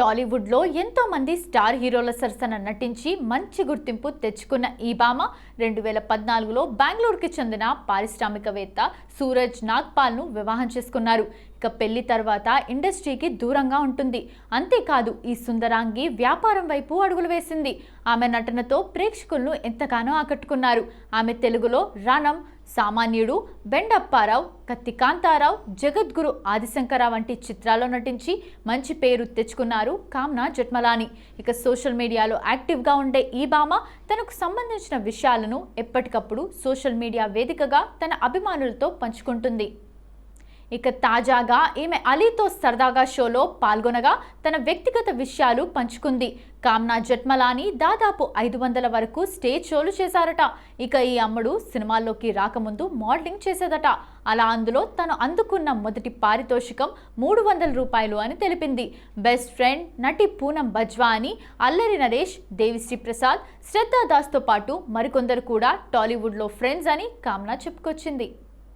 టాలీవుడ్లో ఎంతో మంది స్టార్ హీరోల సరసన నటించి మంచి గుర్తింపు తెచ్చుకున్న ఈ భామ 2014లో బెంగళూరుకి చెందిన పారిశ్రామికవేత్త సూరజ్ నాగ్పాల్ను వివాహం చేసుకున్నారు. ఇక పెళ్లి తర్వాత ఇండస్ట్రీకి దూరంగా ఉంటుంది. అంతేకాదు ఈ సుందరాంగి వ్యాపారం వైపు అడుగులు వేసింది. ఆమె నటనతో ప్రేక్షకులను ఎంతగానో ఆకట్టుకున్నారు. ఆమె తెలుగులో రణం, సామాన్యుడు, బెండప్పారావు, కత్తి కాంతారావు, జగద్గురు ఆదిశంకర వంటి చిత్రాల్లో నటించి మంచి పేరు తెచ్చుకున్నారు కామ్నా జెఠ్మలాని. ఇక సోషల్ మీడియాలో యాక్టివ్గా ఉండే ఈ భామ తనకు సంబంధించిన విషయాలను ఎప్పటికప్పుడు సోషల్ మీడియా వేదికగా తన అభిమానులతో పంచుకుంటుంది. ఇక తాజాగా ఈమె అలీతో సరదాగా షోలో పాల్గొనగా తన వ్యక్తిగత విషయాలు పంచుకుంది. కామ్నా జెఠ్మలాని దాదాపు 500 వరకు స్టేజ్ షోలు చేశారట. ఇక ఈ అమ్మడు సినిమాల్లోకి రాకముందు మోడలింగ్ చేసేదట. అలా అందులో తను అందుకున్న మొదటి పారితోషికం 300 రూపాయలు అని తెలిపింది. బెస్ట్ ఫ్రెండ్ నటి పూనం బజ్వా అని, అల్లరి నరేష్, దేవిశ్రీ ప్రసాద్, శ్రద్ధా దాస్తో పాటు మరికొందరు కూడా టాలీవుడ్లో ఫ్రెండ్స్ అని కామ్నా చెప్పుకొచ్చింది.